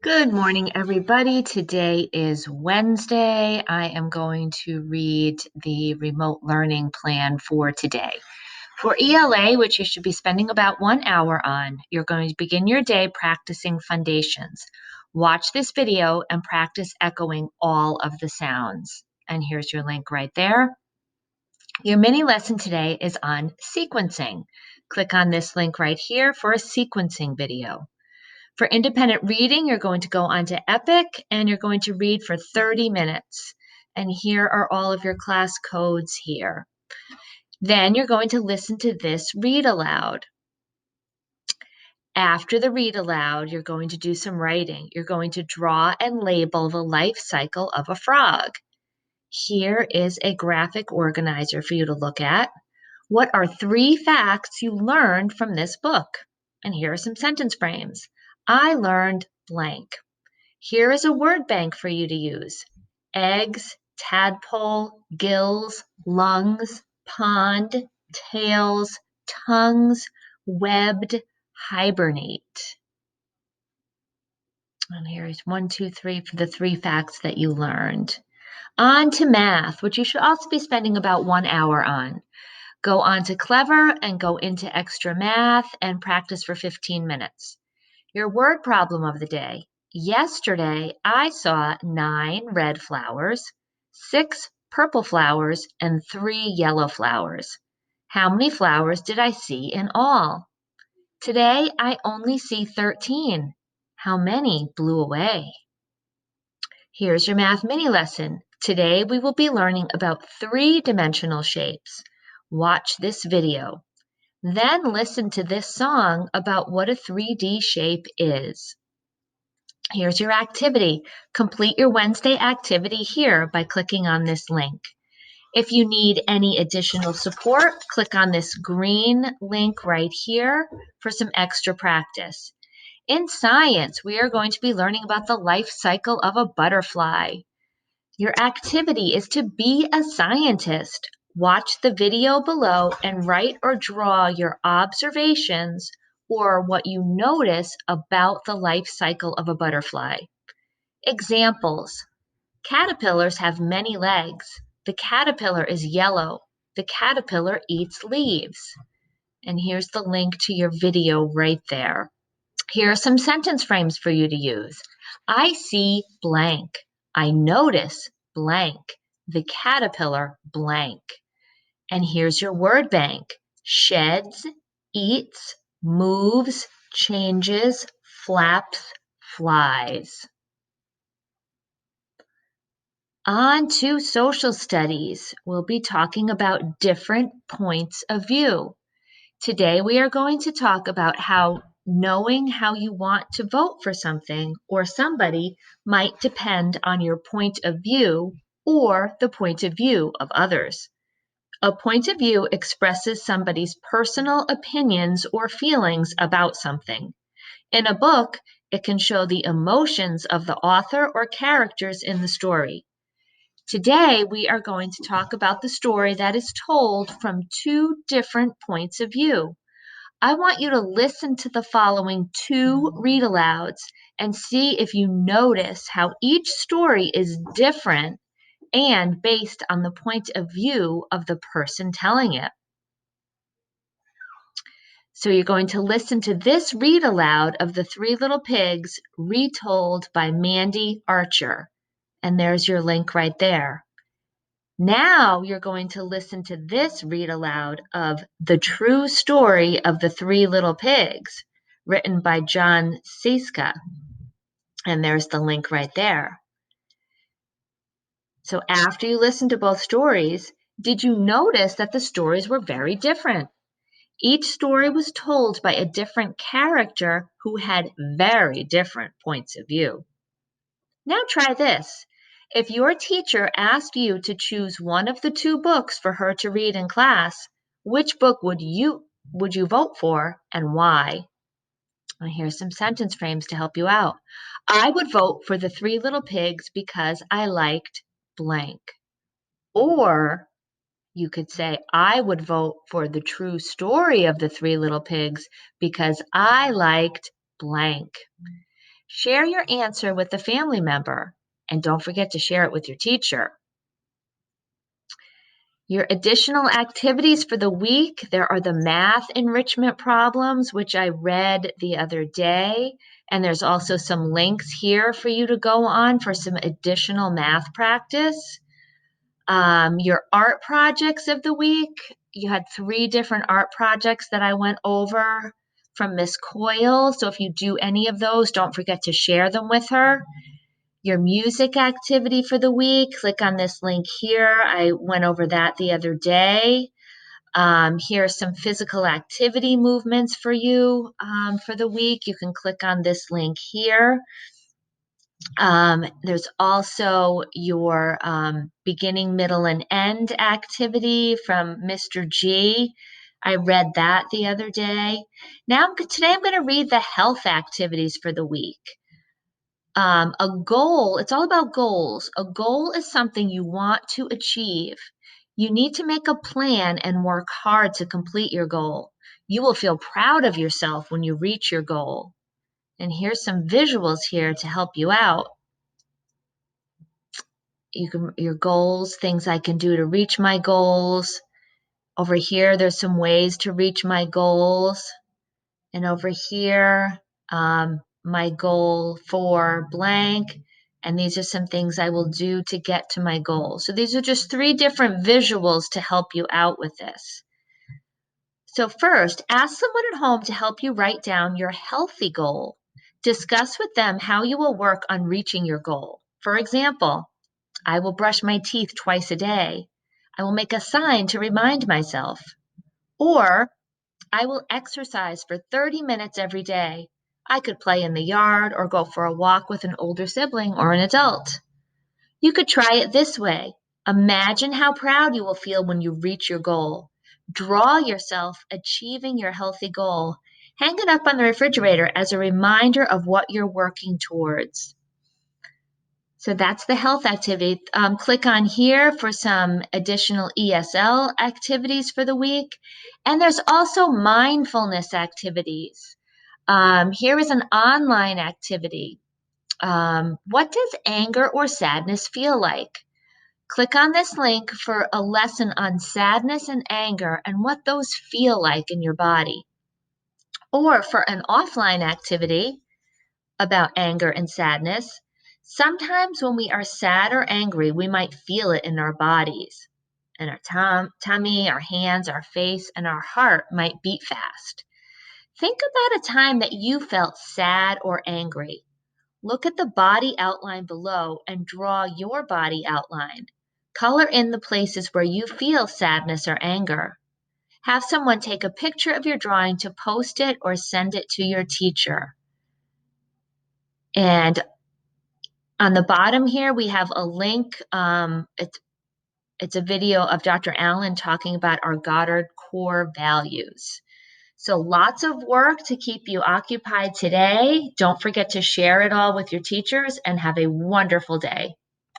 Good morning, everybody. Today is Wednesday. I am going to read the remote learning plan for today. For ELA, which you should be spending about 1 hour on, you're going to begin your day practicing foundations. Watch this video and practice echoing all of the sounds. And here's your link right there. Your mini lesson today is on sequencing. Click on this link right here for a sequencing video. For independent reading, you're going to go onto Epic and you're going to read for 30 minutes. And here are all of your class codes here. Then you're going to listen to this read aloud. After the read aloud, you're going to do some writing. You're going to draw and label the life cycle of a frog. Here is a graphic organizer for you to look at. What are 3 facts you learned from this book? And here are some sentence frames. I learned blank. Here is a word bank for you to use. Eggs, tadpole, gills, lungs, pond, tails, tongues, webbed, hibernate. And here's 1, 2, 3 for the 3 facts that you learned. On to math, which you should also be spending about 1 hour on. Go on to Clever and go into extra math and practice for 15 minutes. Your word problem of the day. Yesterday, I saw 9 red flowers, 6 purple flowers, and 3 yellow flowers. How many flowers did I see in all? Today, I only see 13. How many blew away? Here's your math mini lesson. Today, we will be learning about 3-dimensional shapes. Watch this video. Then listen to this song about what a 3D shape is. Here's your activity. Complete your Wednesday activity here by clicking on this link. If you need any additional support, click on this green link right here for some extra practice. In science, we are going to be learning about the life cycle of a butterfly. Your activity is to be a scientist. Watch the video below and write or draw your observations or what you notice about the life cycle of a butterfly. Examples. Caterpillars have many legs. The caterpillar is yellow. The caterpillar eats leaves. And here's the link to your video right there. Here are some sentence frames for you to use. I see blank. I notice blank. The caterpillar blank. And here's your word bank. Sheds, eats, moves, changes, flaps, flies. On to social studies. We'll be talking about different points of view. Today, we are going to talk about how knowing how you want to vote for something or somebody might depend on your point of view or the point of view of others. A point of view expresses somebody's personal opinions or feelings about something. In a book, it can show the emotions of the author or characters in the story. Today, we are going to talk about the story that is told from 2 different points of view. I want you to listen to the following 2 read alouds and see if you notice how each story is different and based on the point of view of the person telling it. So you're going to listen to this read aloud of The 3 Little Pigs retold by Mandy Archer. And there's your link right there. Now you're going to listen to this read aloud of The True Story of the 3 Little Pigs, written by John Cieszka. And there's the link right there. So after you listen to both stories, did you notice that the stories were very different? Each story was told by a different character who had very different points of view. Now try this. If your teacher asked you to choose one of the 2 books for her to read in class, which book would you vote for and why? And here's some sentence frames to help you out. I would vote for The 3 Little Pigs because I liked blank. Or you could say, I would vote for The True Story of the 3 Little Pigs because I liked blank. Share your answer with a family member, and don't forget to share it with your teacher. Your additional activities for the week, there are the math enrichment problems, which I read the other day. And there's also some links here for you to go on for some additional math practice. Your art projects of the week, you had 3 different art projects that I went over from Miss Coyle. So if you do any of those, don't forget to share them with her. Your music activity for the week, click on this link here. I went over that the other day. Here are some physical activity movements for you for the week. You can click on this link here. There's also your beginning, middle, and end activity from Mr. G. I read that the other day. Today I'm going to read the health activities for the week. A goal, it's all about goals. A goal is something you want to achieve. You need to make a plan and work hard to complete your goal. You will feel proud of yourself when you reach your goal. And here's some visuals here to help you out. Your goals, things I can do to reach my goals. Over here, there's some ways to reach my goals. And over here, my goal for blank. And these are some things I will do to get to my goal. So these are just 3 different visuals to help you out with this. So first, ask someone at home to help you write down your healthy goal. Discuss with them how you will work on reaching your goal. For example, I will brush my teeth twice a day. I will make a sign to remind myself. Or I will exercise for 30 minutes every day. I could play in the yard or go for a walk with an older sibling or an adult. You could try it this way. Imagine how proud you will feel when you reach your goal. Draw yourself achieving your healthy goal. Hang it up on the refrigerator as a reminder of what you're working towards. So that's the health activity. Click on here for some additional ESL activities for the week. And there's also mindfulness activities. Here is an online activity. What does anger or sadness feel like? Click on this link for a lesson on sadness and anger and what those feel like in your body. Or for an offline activity about anger and sadness, sometimes when we are sad or angry, we might feel it in our bodies. And our tummy, our hands, our face, and our heart might beat fast. Think about a time that you felt sad or angry. Look at the body outline below and draw your body outline. Color in the places where you feel sadness or anger. Have someone take a picture of your drawing to post it or send it to your teacher. And on the bottom here, we have a link. It's a video of Dr. Allen talking about our Goddard core values. So lots of work to keep you occupied today. Don't forget to share it all with your teachers and have a wonderful day.